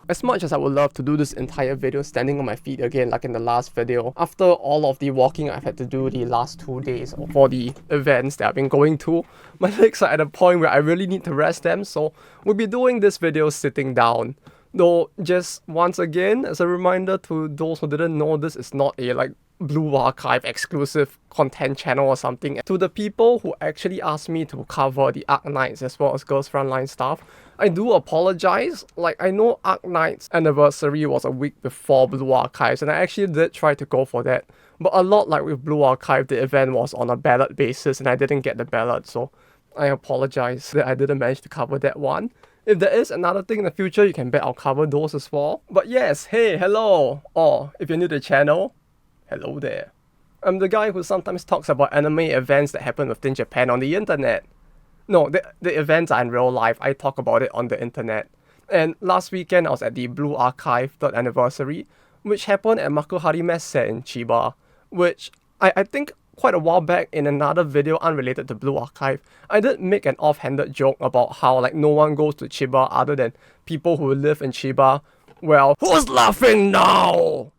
As much as I would love to do this entire video standing on my feet again like in the last video, after all of the walking I've had to do the last 2 days for the events that I've been going to, my legs are at a point where I really need to rest them, so we'll be doing this video sitting down. Though, just once again, as a reminder to those who didn't know, this is not a Blue Archive exclusive content channel or something. To the people who actually asked me to cover the Arc Nights as well as Girls Frontline stuff, I do apologize. I know Arc Nights anniversary was a week before Blue Archives, and I actually did try to go for that. But a lot like with Blue Archive, the event was on a ballot basis and I didn't get the ballot, so I apologize that I didn't manage to cover that one. If there is another thing in the future, you can bet I'll cover those as well. But yes, hey, hello! Or, if you're new to the channel, hello there. I'm the guy who sometimes talks about anime events that happen within Japan on the internet. No, the events are in real life, I talk about it on the internet. And last weekend I was at the Blue Archive 3rd anniversary, which happened at Makuhari Messe in Chiba, which I think quite a while back in another video unrelated to Blue Archive, I did make an offhanded joke about how no one goes to Chiba other than people who live in Chiba. Well, who's laughing now?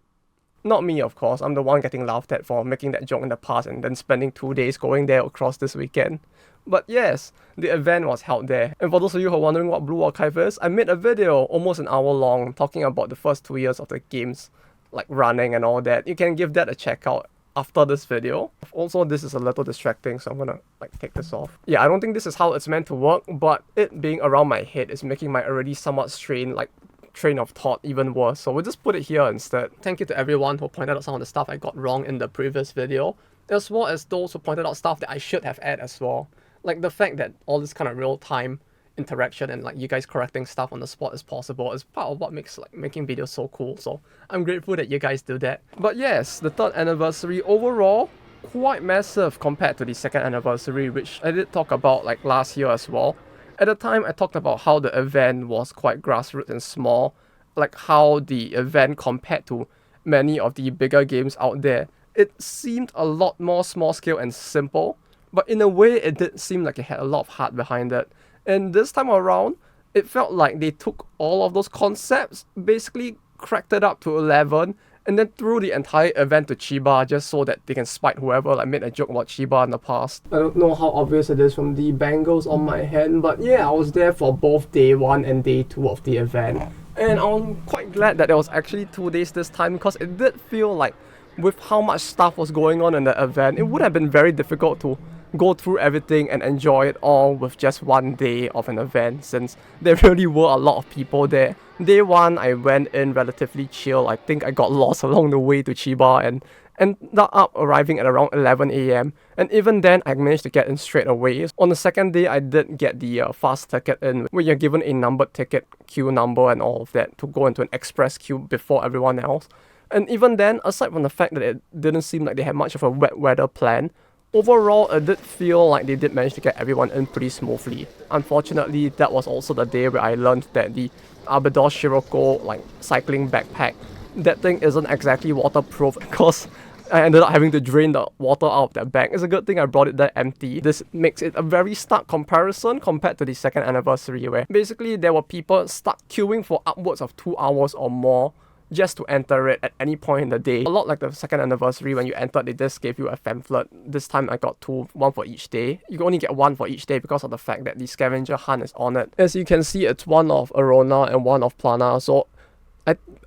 Not me, of course. I'm the one getting laughed at for making that joke in the past and then spending 2 days going there across this weekend. But yes, the event was held there. And for those of you who are wondering what Blue Archive is, I made a video almost an hour long talking about the first 2 years of the games, running and all that. You can give that a check out after this video. Also, this is a little distracting, so I'm gonna take this off. Yeah, I don't think this is how it's meant to work, but it being around my head is making my already somewhat strained train of thought even worse, so we'll just put it here instead. Thank you to everyone who pointed out some of the stuff I got wrong in the previous video, as well as those who pointed out stuff that I should have added as well. The fact that all this kind of real-time interaction and you guys correcting stuff on the spot is possible is part of what makes making videos so cool, so I'm grateful that you guys do that. But yes, the 3rd anniversary overall, quite massive compared to the 2nd anniversary, which I did talk about last year as well. At the time, I talked about how the event was quite grassroots and small, how the event compared to many of the bigger games out there, it seemed a lot more small scale and simple, but in a way it did seem like it had a lot of heart behind it. And this time around, it felt like they took all of those concepts, basically cracked it up to 11, and then threw the entire event to Chiba just so that they can spite whoever made a joke about Chiba in the past. I don't know how obvious it is from the bangles on my hand, but yeah, I was there for both day 1 and day 2 of the event. And I'm quite glad that there was actually 2 days this time, because it did feel like with how much stuff was going on in the event, it would have been very difficult to go through everything and enjoy it all with just 1 day of an event, since there really were a lot of people there. Day 1, I went in relatively chill. I think I got lost along the way to Chiba and ended up arriving at around 11 AM. And even then, I managed to get in straight away. On the second day, I did get the fast ticket in, where you're given a numbered ticket, queue number and all of that, to go into an express queue before everyone else. And even then, aside from the fact that it didn't seem like they had much of a wet weather plan, overall, it did feel like they did manage to get everyone in pretty smoothly. Unfortunately, that was also the day where I learned that the Abydos Shiroko cycling backpack, that thing isn't exactly waterproof, because I ended up having to drain the water out of that bag. It's a good thing I brought it there empty. This makes it a very stark comparison compared to the 2nd anniversary, where basically there were people stuck queuing for upwards of 2 hours or more just to enter it at any point in the day. A lot like the 2nd anniversary, when you entered, they just gave you a pamphlet. This time I got 2, 1 for each day. You can only get 1 for each day because of the fact that the scavenger hunt is on it. As you can see, it's 1 of Arona and 1 of Plana, so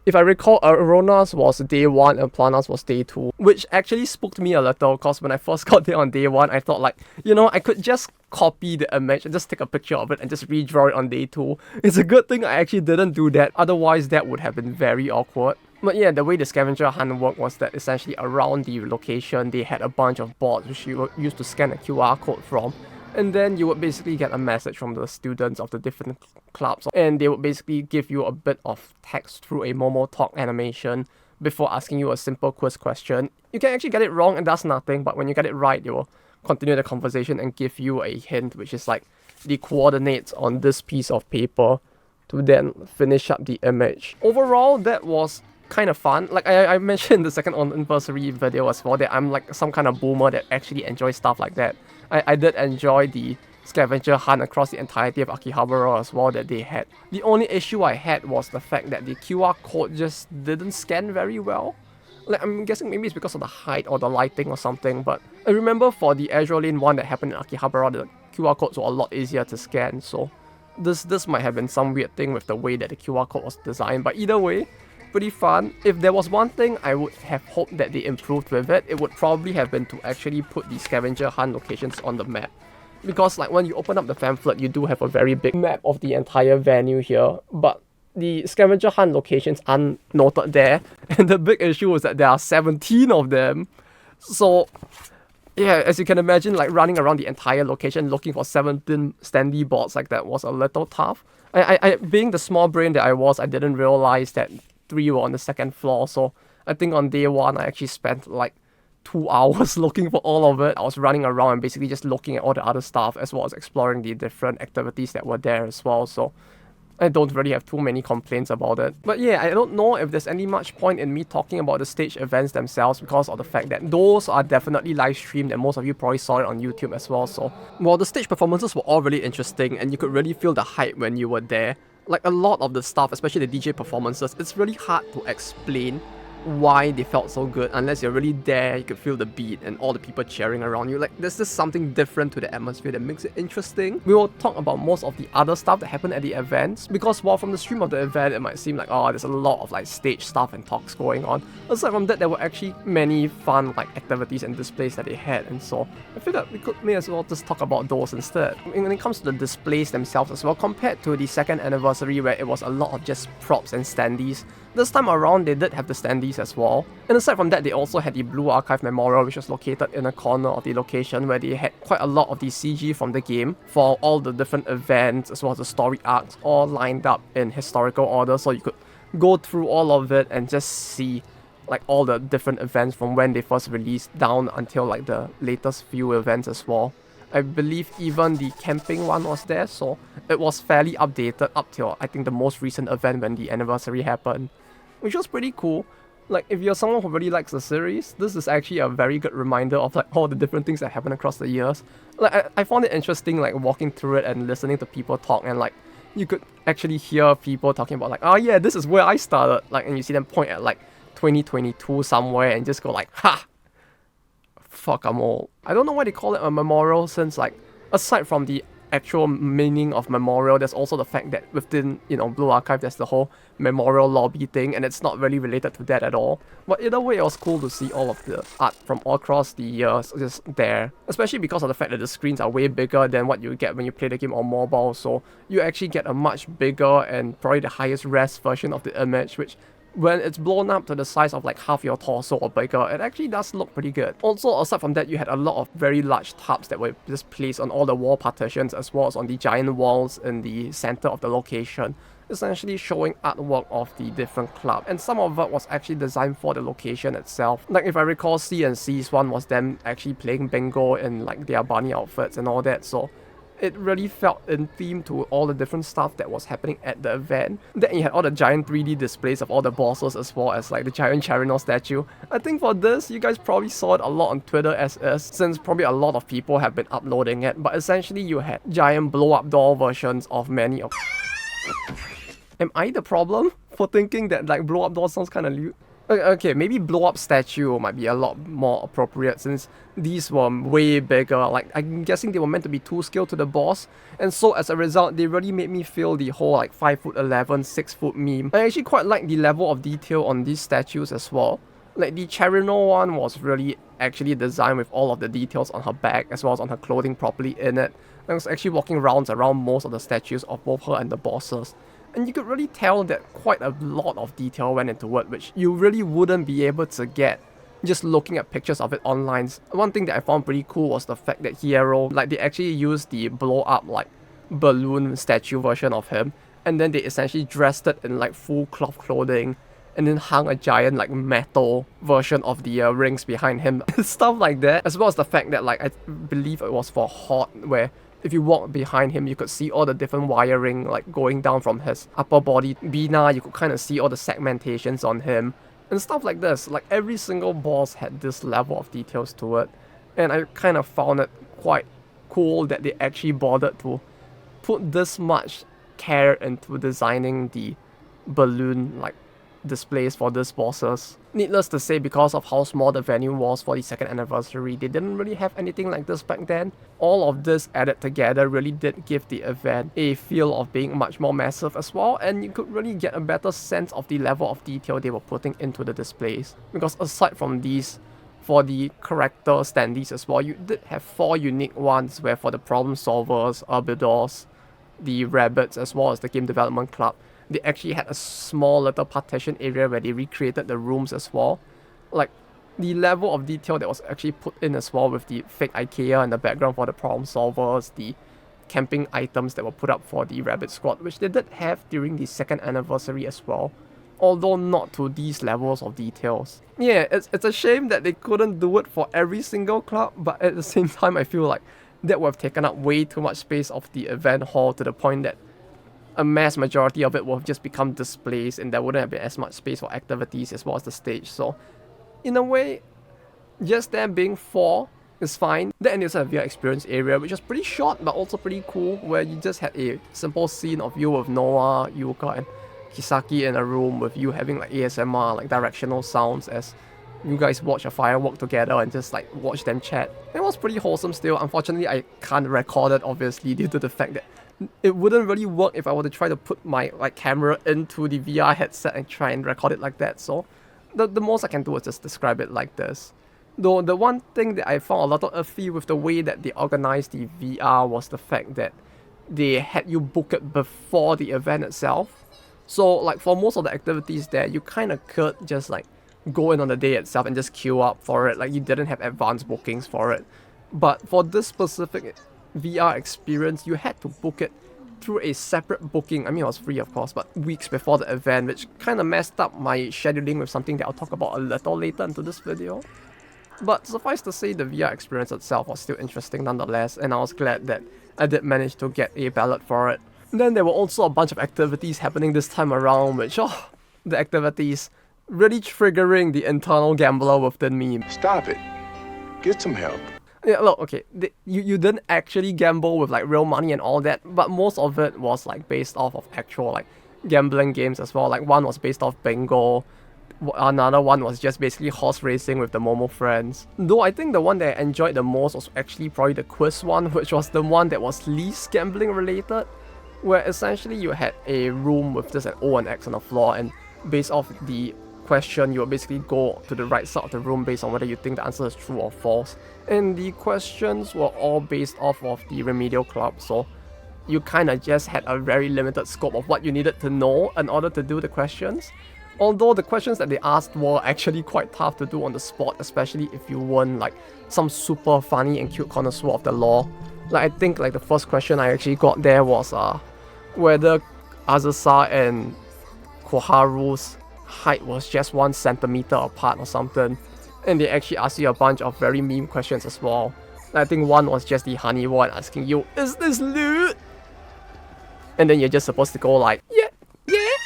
if I recall, Arona's was day 1 and Plana's was day 2, which actually spooked me a little, because when I first got there on day 1, I thought I could just copy the image and just take a picture of it and just redraw it on day 2. It's a good thing I actually didn't do that, otherwise that would have been very awkward. But yeah, the way the scavenger hunt worked was that essentially around the location, they had a bunch of boards which you used to scan a QR code from. And then you would basically get a message from the students of the different clubs, and they would basically give you a bit of text through a Momo talk animation before asking you a simple quiz question. You can actually get it wrong and that's nothing, but when you get it right, they will continue the conversation and give you a hint, which is the coordinates on this piece of paper to then finish up the image. Overall, that was kind of fun. I mentioned in the 2nd anniversary video as well that I'm some kind of boomer that actually enjoys stuff like that. I did enjoy the scavenger hunt across the entirety of Akihabara as well that they had. The only issue I had was the fact that the QR code just didn't scan very well. Like, I'm guessing maybe it's because of the height or the lighting or something, but I remember for the Azure Lane one that happened in Akihabara, the QR codes were a lot easier to scan, so this might have been some weird thing with the way that the QR code was designed, but either way, pretty fun. If there was one thing I would have hoped that they improved with it, it would probably have been to actually put the scavenger hunt locations on the map. Because like when you open up the pamphlet, you do have a very big map of the entire venue here, but the scavenger hunt locations aren't noted there, and the big issue is that there are 17 of them. So yeah, as you can imagine, like running around the entire location looking for 17 standee boards like that was a little tough. I being the small brain that I was, I didn't realize that 3 were on the second floor, so I think on day 1 I actually spent like 2 hours looking for all of it. I was running around and basically just looking at all the other stuff as well as exploring the different activities that were there as well, so I don't really have too many complaints about it. But yeah, I don't know if there's any much point in me talking about the stage events themselves because of the fact that those are definitely live streamed and most of you probably saw it on YouTube as well. So, well, the stage performances were all really interesting and you could really feel the hype when you were there. Like a lot of the stuff, especially the DJ performances, it's really hard to explain why they felt so good unless you're really there. You could feel the beat and all the people cheering around you. Like there's just something different to the atmosphere that makes it interesting. We will talk about most of the other stuff that happened at the events because while from the stream of the event it might seem like, oh, there's a lot of like stage stuff and talks going on, aside from that there were actually many fun like activities and displays that they had, and so I figured we may as well just talk about those instead. When it comes to the displays themselves as well, compared to the second anniversary where it was a lot of just props and standees, this time around they did have the standees as well. And aside from that, they also had the Blue Archive Memorial, which was located in a corner of the location where they had quite a lot of the CG from the game for all the different events as well as the story arcs, all lined up in historical order, so you could go through all of it and just see like all the different events from when they first released down until like the latest few events as well. I believe even the camping one was there, so it was fairly updated up till I think the most recent event when the anniversary happened, which was pretty cool. Like, if you're someone who really likes the series, this is actually a very good reminder of like all the different things that happen across the years. Like, I found it interesting like walking through it and listening to people talk, and like you could actually hear people talking about like, oh yeah, this is where I started, like, and you see them point at like 2022 somewhere and just go like, ha! Fuck, I'm old. I don't know why they call it a memorial, since like, aside from the actual meaning of memorial, there's also the fact that within, you know, Blue Archive there's the whole memorial lobby thing, and it's not really related to that at all. But either way, it was cool to see all of the art from all across the years just there, especially because of the fact that the screens are way bigger than what you get when you play the game on mobile, so you actually get a much bigger and probably the highest res version of the image, which when it's blown up to the size of like half your torso or bigger, it actually does look pretty good. Also, aside from that, you had a lot of very large tubs that were just placed on all the wall partitions as well as on the giant walls in the center of the location, essentially showing artwork of the different club, and some of it was actually designed for the location itself. Like if I recall, C&C's one was them actually playing bingo in like their bunny outfits and all that, so it really felt in theme to all the different stuff that was happening at the event. Then you had all the giant 3D displays of all the bosses as well as like the giant Cherino statue. I think for this, you guys probably saw it a lot on Twitter as is, since probably a lot of people have been uploading it, but essentially you had giant blow-up doll versions of many of... Am I the problem for thinking that like blow-up doll sounds kind of lewd? Okay, maybe blow-up statue might be a lot more appropriate since these were way bigger. Like, I'm guessing they were meant to be 2-scale to the boss, and so as a result, they really made me feel the whole like 5'11", 6' meme. I actually quite like the level of detail on these statues as well. Like, the Cherino one was really actually designed with all of the details on her back as well as on her clothing properly in it. I was actually walking rounds around most of the statues of both her and the bosses, and you could really tell that quite a lot of detail went into it, which you really wouldn't be able to get just looking at pictures of it online. One thing that I found pretty cool was the fact that Hero, like, they actually used the blow up like balloon statue version of him, and then they essentially dressed it in like full cloth clothing and then hung a giant like metal version of the rings behind him. Stuff like that, as well as the fact that like I believe it was for Hot, where if you walk behind him, you could see all the different wiring like going down from his upper body. Bina, you could kind of see all the segmentations on him and stuff like this. Like every single boss had this level of details to it, and I kind of found it quite cool that they actually bothered to put this much care into designing the balloon like displays for these bosses. Needless to say, because of how small the venue was for the second anniversary, they didn't really have anything like this back then. All of this added together really did give the event a feel of being much more massive as well, and you could really get a better sense of the level of detail they were putting into the displays. Because aside from these, for the character standees as well, you did have 4 unique ones, where for the problem solvers, Abydos, the rabbits, as well as the game development club, they actually had a small little partition area where they recreated the rooms as well. Like, the level of detail that was actually put in as well, with the fake IKEA in the background for the problem solvers, the camping items that were put up for the rabbit squad, which they did have during the second anniversary as well, although not to these levels of details. Yeah, it's a shame that they couldn't do it for every single club, but at the same time I feel like that would have taken up way too much space of the event hall, to the point that a mass majority of it will have just become displays, and there wouldn't have been as much space for activities as well as the stage. So in a way, just there being 4 is fine. Then there's a VR experience area, which is pretty short but also pretty cool, where you just had a simple scene of you with Noah, Yuka, and Kisaki in a room, with you having like ASMR, like directional sounds, as you guys watch a firework together and just like watch them chat. It was pretty wholesome still. Unfortunately, I can't record it, obviously, due to the fact that it wouldn't really work if I were to try to put my like camera into the VR headset and try and record it like that. So the most I can do is just describe it like this. Though the one thing that I found a little iffy with the way that they organized the VR was the fact that they had you book it before the event itself. So like for most of the activities there, you kind of could just like go in on the day itself and just queue up for it. Like, you didn't have advanced bookings for it. But for this specific VR experience, you had to book it through a separate booking. I mean, it was free of course, but weeks before the event, which kind of messed up my scheduling with something that I'll talk about a little later into this video. But suffice to say, the VR experience itself was still interesting nonetheless, and I was glad that I did manage to get a ballot for it. Then there were also a bunch of activities happening this time around, which, the activities really triggering the internal gambler within me. Stop it. Get some help. Yeah, look, okay, you didn't actually gamble with like real money and all that, but most of it was like based off of actual like gambling games as well. Like, one was based off bingo, another one was just basically horse racing with the Momo friends. Though I think the one that I enjoyed the most was actually probably the quiz one, which was the one that was least gambling related, where essentially you had a room with just an O and X on the floor, and based off the question, you will basically go to the right side of the room based on whether you think the answer is true or false. And the questions were all based off of the remedial club, so you kind of just had a very limited scope of what you needed to know in order to do the questions. Although the questions that they asked were actually quite tough to do on the spot, especially if you weren't like some super funny and cute connoisseur of the law. Like, I think like the first question I actually got there was whether Azusa and Koharu's height was just 1 centimeter apart or something. And they actually asked you a bunch of very meme questions as well. I think one was just the honey one asking you, "Is this loot?" And then you're just supposed to go like, yeah,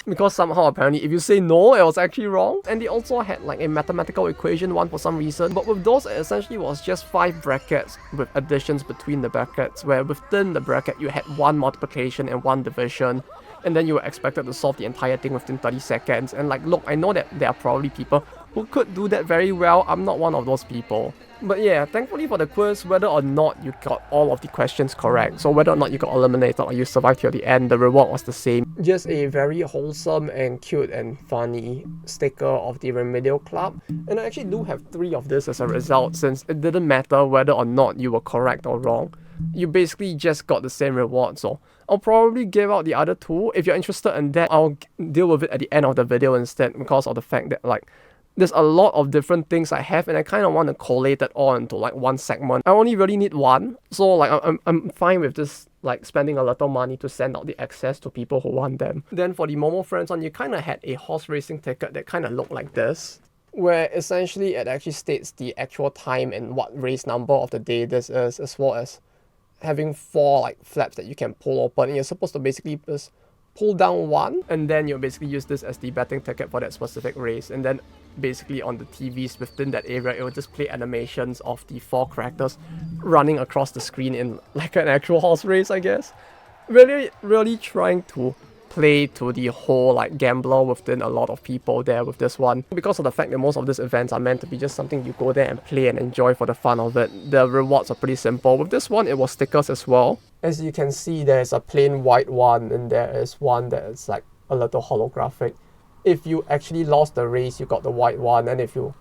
because somehow apparently if you say no, it was actually wrong. And they also had like a mathematical equation one for some reason, but with those it essentially was just 5 brackets with additions between the brackets, where within the bracket you had 1 multiplication and 1 division, and then you were expected to solve the entire thing within 30 seconds. And like, look, I know that there are probably people who could do that very well. I'm not one of those people. But yeah, thankfully for the quiz, whether or not you got all of the questions correct, so whether or not you got eliminated or you survived till the end, the reward was the same. Just a very wholesome and cute and funny sticker of the remedial club. And I actually do have 3 of this as a result, since it didn't matter whether or not you were correct or wrong. You basically just got the same reward, so I'll probably give out the other 2. If you're interested in that, I'll deal with it at the end of the video instead, because of the fact that like, there's a lot of different things I have, and I kind of want to collate it all into like one segment. I only really need 1, so like I'm fine with this, like spending a little money to send out the access to people who want them. Then for the Momo Friends one, you kind of had a horse racing ticket that kind of looked like this, where essentially it actually states the actual time and what race number of the day this is, as well as having 4 like flaps that you can pull open, and you're supposed to basically just pull down 1, and then you'll basically use this as the betting ticket for that specific race, and then basically on the TVs within that area, it will just play animations of the 4 characters running across the screen in like an actual horse race, I guess. Really trying to play to the whole like gambler within a lot of people there with this one. Because of the fact that most of these events are meant to be just something you go there and play and enjoy for the fun of it, the rewards are pretty simple. With this one, it was stickers as well. As you can see, there's a plain white one, and there is one that is like a little holographic. If you actually lost the race, you got the white one, and if you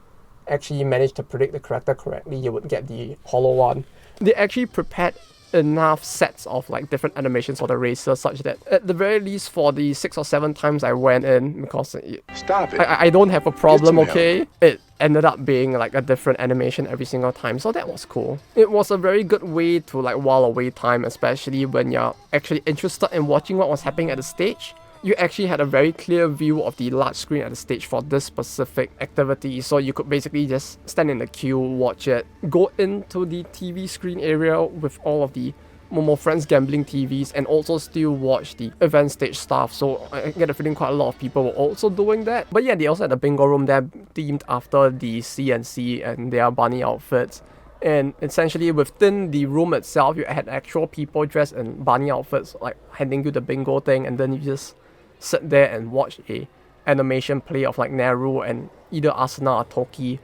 actually managed to predict the character correctly, you would get the hollow one. They actually prepared enough sets of like different animations for the racers such that at the very least for the 6 or 7 times I went in, because Stop it. I don't have a problem, Get some okay? It ended up being like a different animation every single time, so that was cool. It was a very good way to like while away time, especially when you're actually interested in watching what was happening at the stage. You actually had a very clear view of the large screen at the stage for this specific activity, so you could basically just stand in the queue, watch it, go into the TV screen area with all of the Momo Friends gambling TVs, and also still watch the event stage stuff. So I get a feeling quite a lot of people were also doing that. But yeah, they also had a bingo room there themed after the C&C and their bunny outfits. And essentially within the room itself, you had actual people dressed in bunny outfits, like handing you the bingo thing, and then you just sit there and watch a animation play of like Neru and either Asuna or Toki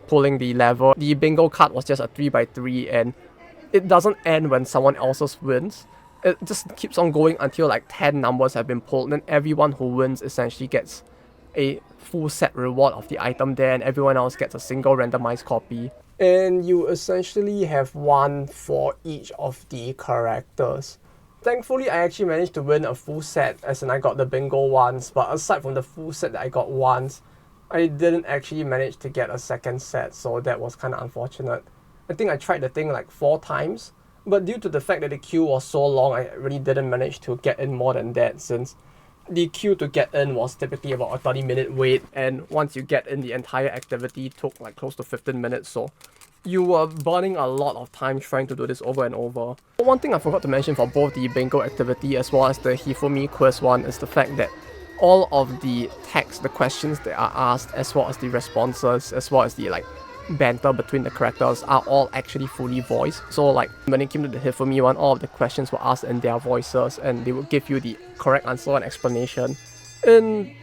pulling the lever. The bingo card was just a 3x3, and it doesn't end when someone else's wins. It just keeps on going until like 10 numbers have been pulled, and everyone who wins essentially gets a full set reward of the item there, and everyone else gets a single randomized copy. And you essentially have one for each of the characters. Thankfully, I actually managed to win a full set, as in I got the bingo once, but aside from the full set that I got once, I didn't actually manage to get a second set, so that was kind of unfortunate. I think I tried the thing like 4 times, but due to the fact that the queue was so long, I really didn't manage to get in more than that, since the queue to get in was typically about a 30-minute wait, and once you get in, the entire activity took like close to 15 minutes, so you were burning a lot of time trying to do this over and over. One thing I forgot to mention for both the bingo activity as well as the Hifumi quiz one is the fact that all of the text, the questions that are asked, as well as the responses, as well as the like banter between the characters, are all actually fully voiced. So like when it came to the Hifumi one, all of the questions were asked in their voices, and they would give you the correct answer and explanation in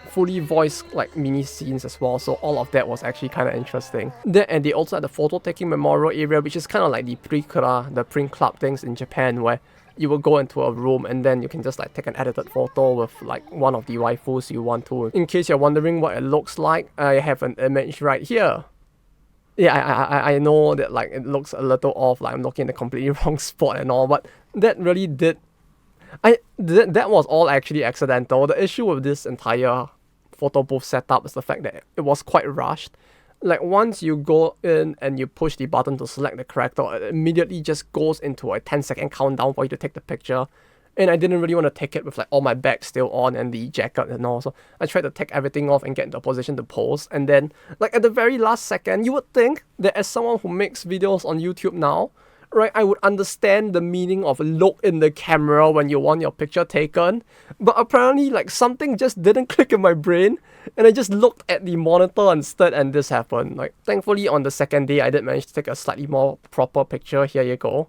fully voiced like mini scenes as well, so all of that was actually kind of interesting. Then, and they also had the photo taking memorial area, which is kind of like the pre-kura, the print club things in Japan, where you will go into a room and then you can just like take an edited photo with like one of the waifus you want to. In case you're wondering what it looks like, I have an image right here. Yeah, I know that like it looks a little off, like I'm looking in the completely wrong spot and all, but that really did. That was all actually accidental. The issue with this entire photo booth setup is the fact that it was quite rushed. Like once you go in and you push the button to select the character, it immediately just goes into a 10-second countdown for you to take the picture. And I didn't really want to take it with like all my bags still on and the jacket and all, so I tried to take everything off and get into a position to pose. And then like at the very last second, you would think that as someone who makes videos on YouTube now, right, I would understand the meaning of look in the camera when you want your picture taken, but apparently like something just didn't click in my brain, and I just looked at the monitor instead, and this happened. Like thankfully on the second day I did manage to take a slightly more proper picture. Here you go.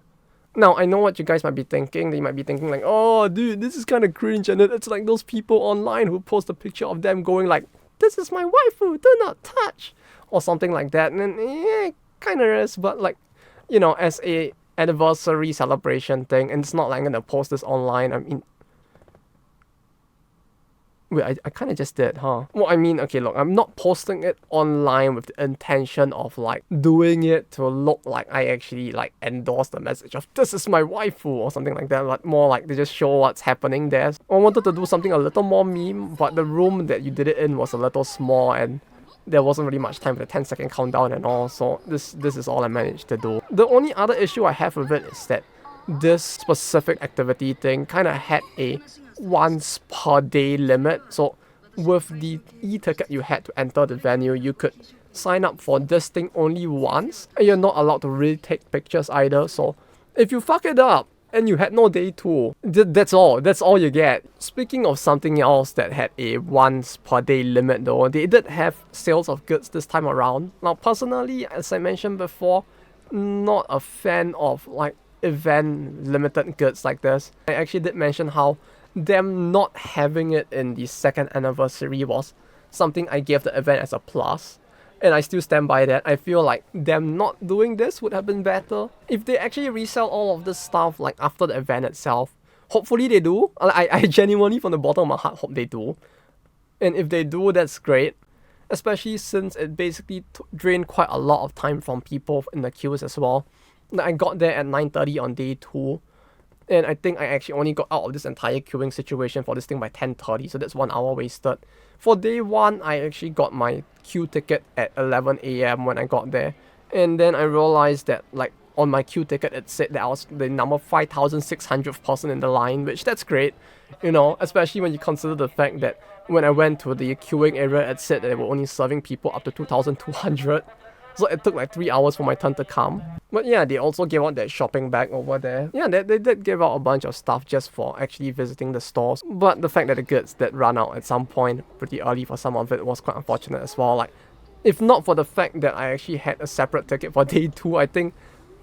Now I know what you guys might be thinking. You might be thinking like, oh dude, this is kind of cringe, and it's like those people online who post a picture of them going like, this is my waifu, do not touch, or something like that. And it kind of is, but like, you know, as a anniversary celebration thing, and it's not like I'm gonna post this online. I mean, wait, I kind of just did, huh? Well, I mean, okay, look, I'm not posting it online with the intention of like doing it to look like I actually like endorse the message of this is my waifu or something like that, but more like to just show what's happening there. I wanted to do something a little more meme, but the room that you did it in was a little small, and there wasn't really much time for the 10-second countdown and all, so this is all I managed to do. The only other issue I have with it is that this specific activity thing kind of had a once per day limit. So with the e-ticket you had to enter the venue, you could sign up for this thing only once, and you're not allowed to really take pictures either. So if you fuck it up, and you had no day 2. That's all you get. Speaking of something else that had a once per day limit though, they did have sales of goods this time around. Now personally, as I mentioned before, not a fan of like event limited goods like this. I actually did mention how them not having it in the second anniversary was something I gave the event as a plus. And I still stand by that. I feel like them not doing this would have been better. If they actually resell all of this stuff like after the event itself, hopefully they do. I genuinely from the bottom of my heart hope they do. And if they do, that's great. Especially since it basically drained quite a lot of time from people in the queues as well. I got there at 9:30 on day 2. And I think I actually only got out of this entire queuing situation for this thing by 10:30, so that's 1 hour wasted. For day 1, I actually got my queue ticket at 11 AM when I got there. And then I realized that like on my queue ticket it said that I was the number 5,600th person in the line, which that's great, you know, especially when you consider the fact that when I went to the queuing area it said that they were only serving people up to 2,200. So it took like 3 hours for my turn to come. But yeah, they also gave out that shopping bag over there. Yeah, they did give out a bunch of stuff just for actually visiting the stores. But the fact that the goods did run out at some point pretty early for some of it was quite unfortunate as well. Like, if not for the fact that I actually had a separate ticket for day 2, I think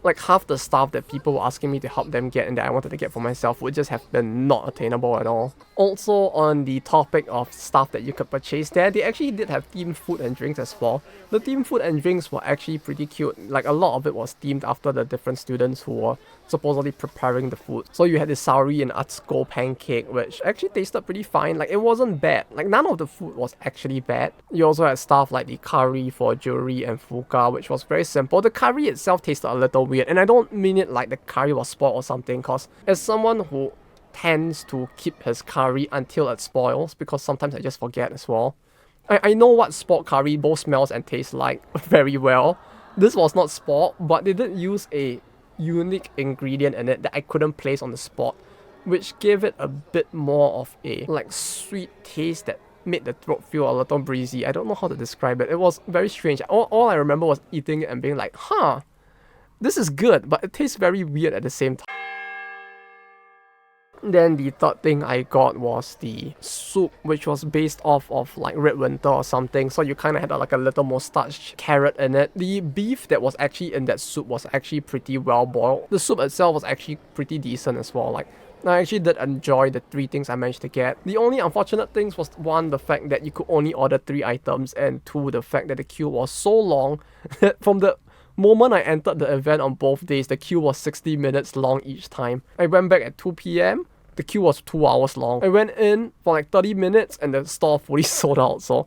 like half the stuff that people were asking me to help them get and that I wanted to get for myself would just have been not attainable at all. Also, on the topic of stuff that you could purchase there, they actually did have themed food and drinks as well. The themed food and drinks were actually pretty cute. Like a lot of it was themed after the different students who were supposedly preparing the food. So you had the saori and atsuko pancake, which actually tasted pretty fine. Like it wasn't bad. Like none of the food was actually bad. You also had stuff like the curry for juri and fuka, which was very simple. The curry itself tasted a little weird, and I don't mean it like the curry was spoiled or something, because as someone who tends to keep his curry until it spoils, because sometimes I just forget as well. I know what spoiled curry both smells and tastes like very well. This was not spoiled, but they did use a unique ingredient in it that I couldn't place on the spot, which gave it a bit more of a like sweet taste that made the throat feel a little breezy. I don't know how to describe it. It was very strange. All I remember was eating it and being like, huh, this is good, but it tastes very weird at the same time. Then the third thing I got was the soup, which was based off of like Red Winter or something. So you kind of had like a little more starched carrot in it. The beef that was actually in that soup was actually pretty well boiled. The soup itself was actually pretty decent as well. Like I actually did enjoy the 3 things I managed to get. The only unfortunate things was 1, the fact that you could only order 3 items, and 2, the fact that the queue was so long that from the moment I entered the event on both days, the queue was 60 minutes long each time. I went back at 2 PM, the queue was 2 hours long. I went in for like 30 minutes and the store fully sold out. So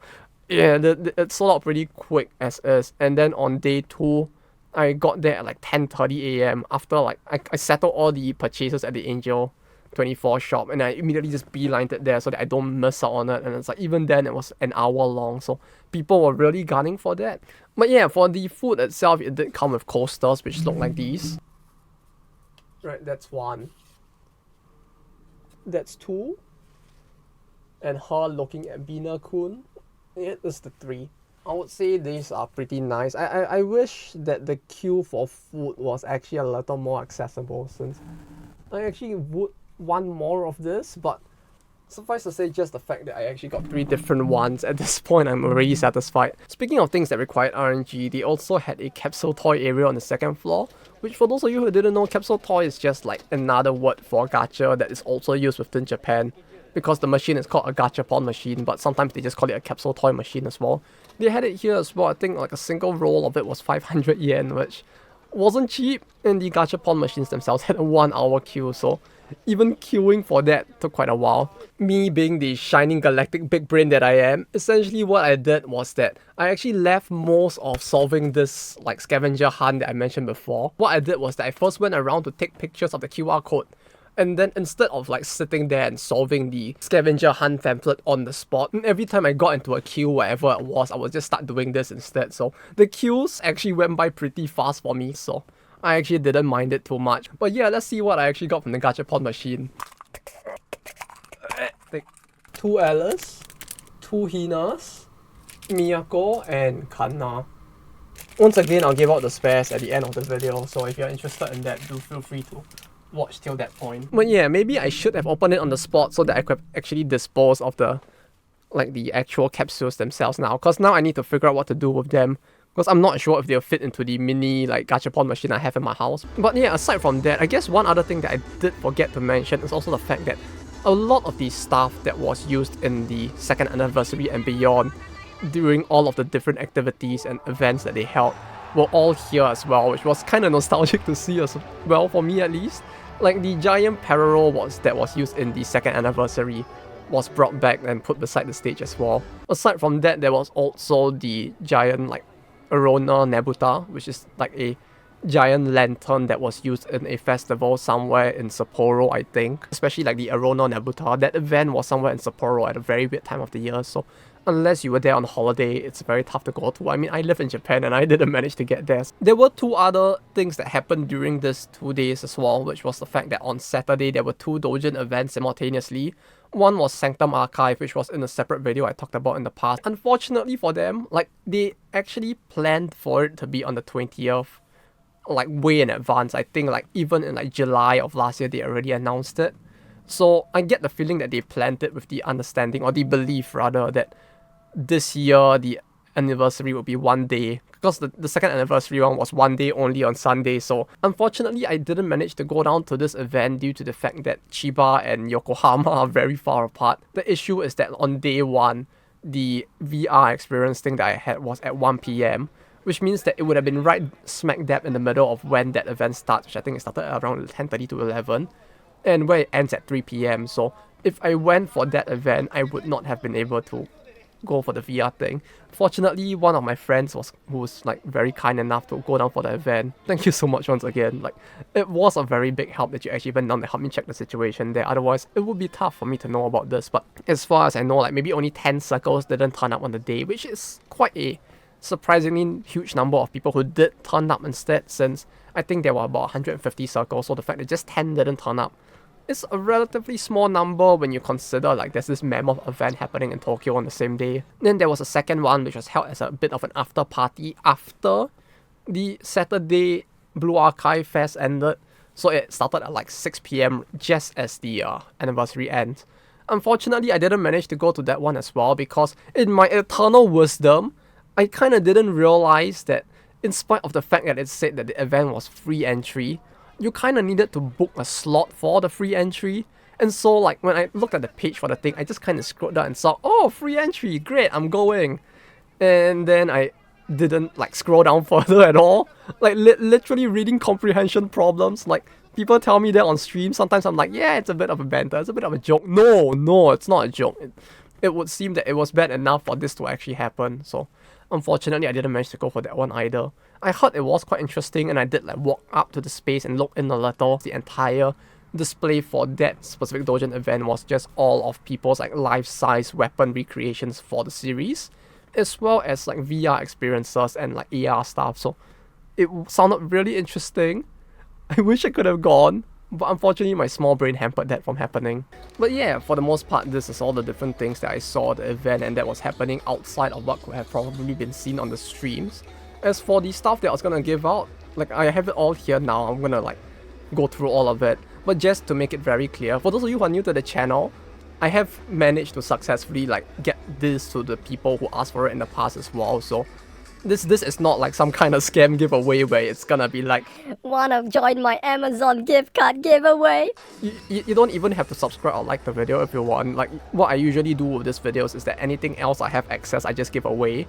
yeah, it sold out pretty quick as is. And then on day 2, I got there at like 10:30 AM after like I settled all the purchases at the Angel24 shop, and I immediately just beelined it there so that I don't miss out on it. And it's like even then it was an hour long, so people were really gunning for that. But yeah, for the food itself, it did come with coasters which look like these. Right, that's 1. That's 2. And her looking at Bina-kun. It is the 3. I would say these are pretty nice. I wish that the queue for food was actually a little more accessible, since I actually would want more of this, but suffice to say, just the fact that I actually got 3 different ones, at this point I'm already satisfied. Speaking of things that required RNG, they also had a capsule toy area on the 2nd floor, which for those of you who didn't know, capsule toy is just like another word for gacha that is also used within Japan, because the machine is called a Gachapon machine, but sometimes they just call it a capsule toy machine as well. They had it here as well. I think like a single roll of it was 500 yen, which wasn't cheap, and the Gachapon machines themselves had a 1 hour queue, so even queuing for that took quite a while. Me being the shining galactic big brain that I am, essentially what I did was that I actually left most of solving this like scavenger hunt that I mentioned before. What I did was that I first went around to take pictures of the QR code, and then instead of like sitting there and solving the scavenger hunt pamphlet on the spot, every time I got into a queue, wherever it was, I would just start doing this instead. So the queues actually went by pretty fast for me, so I actually didn't mind it too much. But yeah, let's see what I actually got from the Gachapon machine. 2 Alice, 2 Hinas, Miyako, and Kanna. Once again, I'll give out the spares at the end of the video, so if you're interested in that, do feel free to watch till that point. But yeah, maybe I should have opened it on the spot so that I could actually dispose of the actual capsules themselves now, because now I need to figure out what to do with them, because I'm not sure if they'll fit into the mini Gachapon machine I have in my house. But yeah, aside from that, I guess one other thing that I did forget to mention is also the fact that a lot of the stuff that was used in the second anniversary and beyond during all of the different activities and events that they held were all here as well, which was kind of nostalgic to see as well, for me at least. Like the giant parallel that was used in the second anniversary was brought back and put beside the stage as well. Aside from that, there was also the giant Arona Nebuta, which is like a giant lantern that was used in a festival somewhere in Sapporo, I think. Especially like the Arona Nebuta, that event was somewhere in Sapporo at a very weird time of the year, so unless you were there on holiday, it's very tough to go to. I mean, I live in Japan and I didn't manage to get there. There were two other things that happened during these 2 days as well, which was the fact that on Saturday there were 2 Doujin events simultaneously. One was Sanctum Archive, which was in a separate video I talked about in the past. Unfortunately for them, they actually planned for it to be on the 20th, way in advance. I think even in July of last year they already announced it. So I get the feeling that they planned it with the understanding, or the belief rather, that this year the anniversary will be 1 day, because the second anniversary one was 1 day only on Sunday. So unfortunately I didn't manage to go down to this event due to the fact that Chiba and Yokohama are very far apart. The issue is that on day 1, the VR experience thing that I had was at 1 PM, which means that it would have been right smack dab in the middle of when that event starts, which I think it started around 10:30 to 11, and where it ends at 3 PM. So if I went for that event, I would not have been able to go for the VR thing. Fortunately, one of my friends who was very kind enough to go down for the event. Thank you so much once again. It was a very big help that you actually went down to help me check the situation there. Otherwise, it would be tough for me to know about this. But as far as I know, maybe only 10 circles didn't turn up on the day, which is quite a surprisingly huge number of people who did turn up instead, since I think there were about 150 circles. So the fact that just 10 didn't turn up, it's a relatively small number when you consider there's this mammoth event happening in Tokyo on the same day. Then there was a second one which was held as a bit of an after party after the Saturday Blue Archive Fest ended. So it started at 6 PM just as the anniversary ends. Unfortunately, I didn't manage to go to that one as well, because in my eternal wisdom, I kind of didn't realize that in spite of the fact that it said that the event was free entry, you kind of needed to book a slot for the free entry. And so when I looked at the page for the thing, I just kind of scrolled down and saw, oh, free entry, great, I'm going. And then I didn't scroll down further at all. Literally reading comprehension problems. People tell me that on stream, sometimes I'm yeah, it's a bit of a banter, it's a bit of a joke. No, it's not a joke. It would seem that it was bad enough for this to actually happen. So unfortunately, I didn't manage to go for that one either. I heard it was quite interesting, and I did walk up to the space and look in a little. The entire display for that specific Doujin event was just all of people's life-size weapon recreations for the series, as well as VR experiences and AR stuff. So it sounded really interesting. I wish I could have gone, but unfortunately my small brain hampered that from happening. But yeah, for the most part, this is all the different things that I saw at the event and that was happening outside of what could have probably been seen on the streams. As for the stuff that I was gonna give out, I have it all here now. I'm gonna go through all of it. But just to make it very clear, for those of you who are new to the channel, I have managed to successfully get this to the people who asked for it in the past as well. So this is not some kind of scam giveaway where it's gonna be wanna join my Amazon gift card giveaway? You don't even have to subscribe or like the video if you want. What I usually do with these videos is that anything else I have access, I just give away.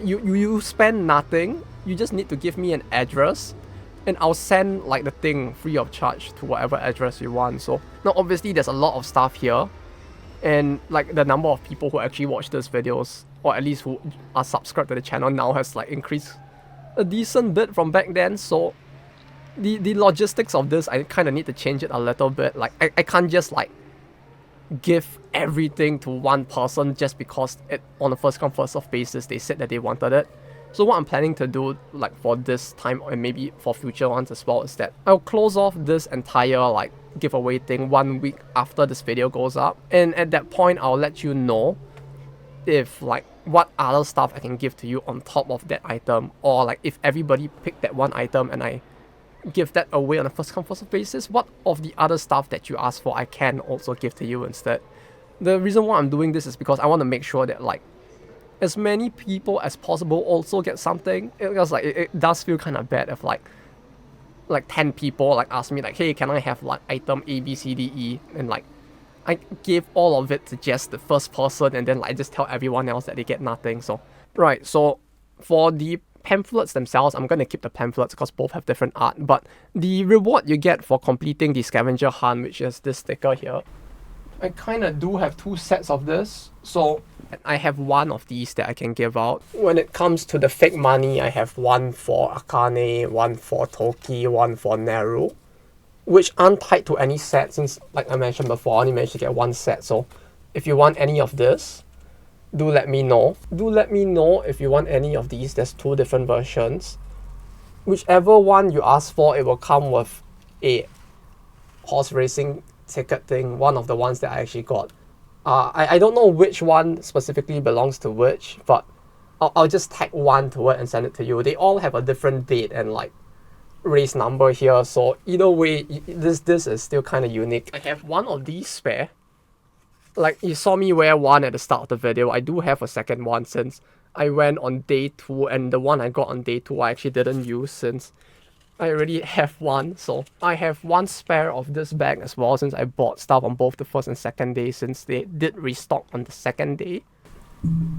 You spend nothing, you just need to give me an address and I'll send the thing free of charge to whatever address you want. So now obviously there's a lot of stuff here, and the number of people who actually watch these videos, or at least who are subscribed to the channel now, has increased a decent bit from back then. So the logistics of this, I kind of need to change it a little bit. I can't just give everything to one person just because on a first come first serve basis they said that they wanted it. So what I'm planning to do for this time, and maybe for future ones as well, is that I'll close off this entire giveaway thing 1 week after this video goes up, and at that point I'll let you know if what other stuff I can give to you on top of that item, or if everybody picked that one item and I give that away on a first come first basis, what of the other stuff that you asked for I can also give to you instead. The reason why I'm doing this is because I want to make sure that like as many people as possible also get something, because like it does feel kind of bad if like 10 people like ask me like, hey, can I have like item A, B, C, D, E, and like I gave all of it to just the first person and then like just tell everyone else that they get nothing. So right, so for the pamphlets themselves, I'm going to keep the pamphlets because both have different art, but the reward you get for completing the scavenger hunt, which is this sticker here, I kind of do have 2 sets of this, so I have 1 of these that I can give out. When it comes to the fake money, I have 1 for Akane, 1 for Toki, 1 for Neru, which aren't tied to any set since, like I mentioned before, I only managed to get 1 set, so if you want any of this, do let me know. Do let me know if you want any of these. There's 2 different versions. Whichever one you ask for, it will come with a horse racing ticket thing, one of the ones that I actually got. I don't know which one specifically belongs to which, but I'll just tag 1 to it and send it to you. They all have a different date and like race number here, so either way, this is still kind of unique. I have 1 of these spare. Like, you saw me wear 1 at the start of the video. I do have a second one since I went on day 2, and the one I got on day 2 I actually didn't use since I already have 1. So I have 1 spare of this bag as well since I bought stuff on both the first and second day since they did restock on the second day.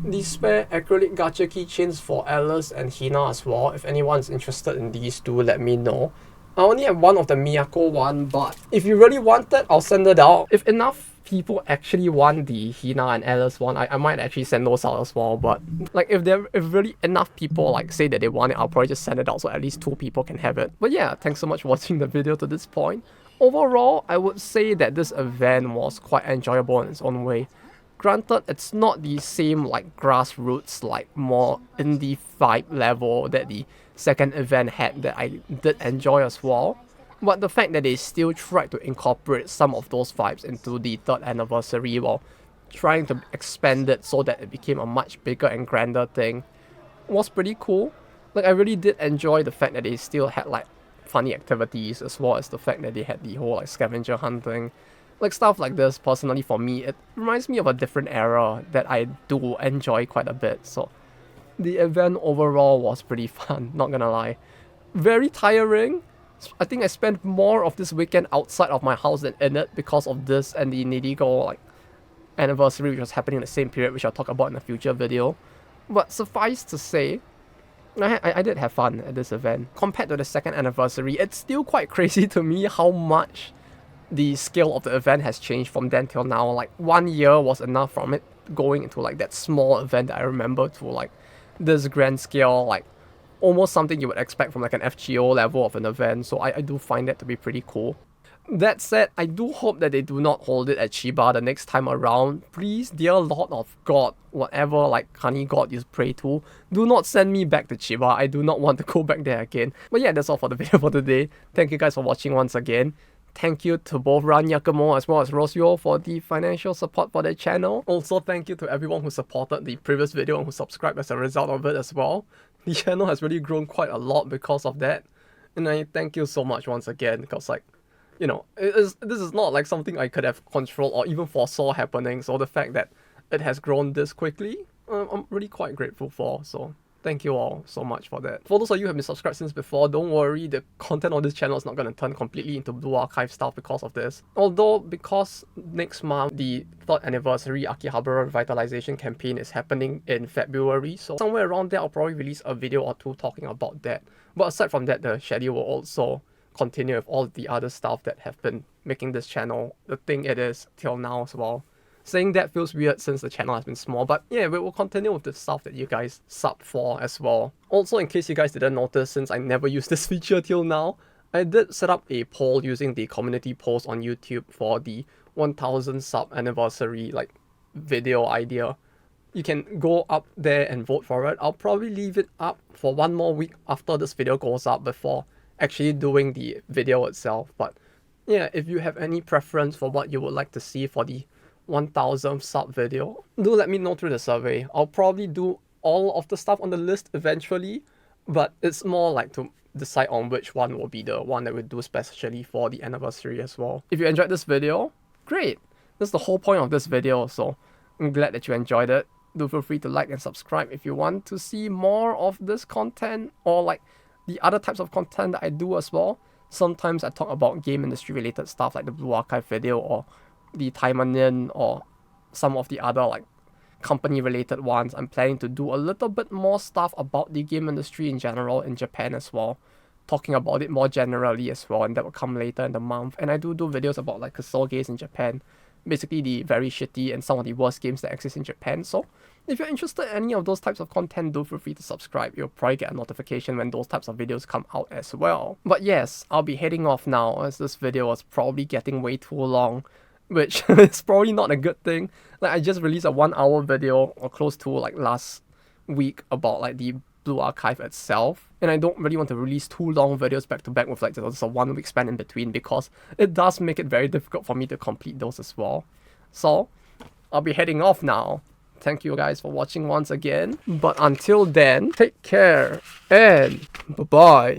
These spare acrylic gacha keychains for Alice and Hina as well. If anyone's interested in these, do let me know. I only have 1 of the Miyako one, but if you really want it, I'll send it out. If enough people actually want the Hina and Alice one, I might actually send those out as well. But like if really enough people like say that they want it, I'll probably just send it out so at least 2 people can have it. But yeah, thanks so much for watching the video to this point. Overall, I would say that this event was quite enjoyable in its own way. Granted, it's not the same like grassroots, like more indie vibe level that the second event had that I did enjoy as well. But the fact that they still tried to incorporate some of those vibes into the 3rd anniversary while trying to expand it so that it became a much bigger and grander thing was pretty cool. Like, I really did enjoy the fact that they still had like funny activities as well as the fact that they had the whole like scavenger hunting. Like stuff like this, personally for me, it reminds me of a different era that I do enjoy quite a bit. So the event overall was pretty fun, not gonna lie. Very tiring. I think I spent more of this weekend outside of my house than in it because of this and the Nidigo like anniversary, which was happening in the same period, which I'll talk about in a future video. But suffice to say, I did have fun at this event. Compared to the 2nd anniversary, it's still quite crazy to me how much the scale of the event has changed from then till now. Like 1 year was enough from it going into like that small event that I remember to like this grand scale, like almost something you would expect from like an FGO level of an event. So I do find that to be pretty cool. That said, I do hope that they do not hold it at Chiba the next time around. Please, dear Lord of God, whatever like honey god you pray to, do not send me back to Chiba. I do not want to go back there again. But yeah, that's all for the video for today. Thank you guys for watching once again. Thank you to both Ran Yakumo as well as Rosio for the financial support for the channel. Also, thank you to everyone who supported the previous video and who subscribed as a result of it as well. The channel has really grown quite a lot because of that. And I thank you so much once again, because like, you know, this is not like something I could have controlled or even foresaw happening. So the fact that it has grown this quickly, I'm really quite grateful for. So thank you all so much for that. For those of you who have been subscribed since before, don't worry, the content on this channel is not going to turn completely into Blue Archive stuff because of this. Although, because next month, the 3rd anniversary Akihabara revitalization campaign is happening in February, so somewhere around there I'll probably release a video or 2 talking about that. But aside from that, the schedule will also continue with all the other stuff that have been making this channel the thing it is till now as well. Saying that feels weird since the channel has been small, but yeah, we will continue with the stuff that you guys sub for as well. Also, in case you guys didn't notice, since I never used this feature till now, I did set up a poll using the community post on YouTube for the 1000 sub anniversary like video idea. You can go up there and vote for it. I'll probably leave it up for 1 more week after this video goes up before actually doing the video itself. But yeah, if you have any preference for what you would like to see for the 1000 sub video, do let me know through the survey. I'll probably do all of the stuff on the list eventually, but it's more like to decide on which one will be the one that we do especially for the anniversary as well. If you enjoyed this video, great. That's the whole point of this video, so I'm glad that you enjoyed it. Do feel free to like and subscribe if you want to see more of this content or like the other types of content that I do as well. Sometimes I talk about game industry related stuff like the Blue Archive video or the Taimanin or some of the other like company related ones. I'm planning to do a little bit more stuff about the game industry in general in Japan as well, talking about it more generally as well, and that will come later in the month. And I do videos about like console games in Japan, basically the very shitty and some of the worst games that exist in Japan. So if you're interested in any of those types of content, do feel free to subscribe. You'll probably get a notification when those types of videos come out as well. But yes, I'll be heading off now as this video was probably getting way too long, which is probably not a good thing. Like I just released a 1 hour video or close to like last week about like the Blue Archive itself, and I don't really want to release too long videos back to back with like just a 1 week span in between, because it does make it very difficult for me to complete those as well. So I'll be heading off now. Thank you guys for watching once again, but until then, take care and bye bye.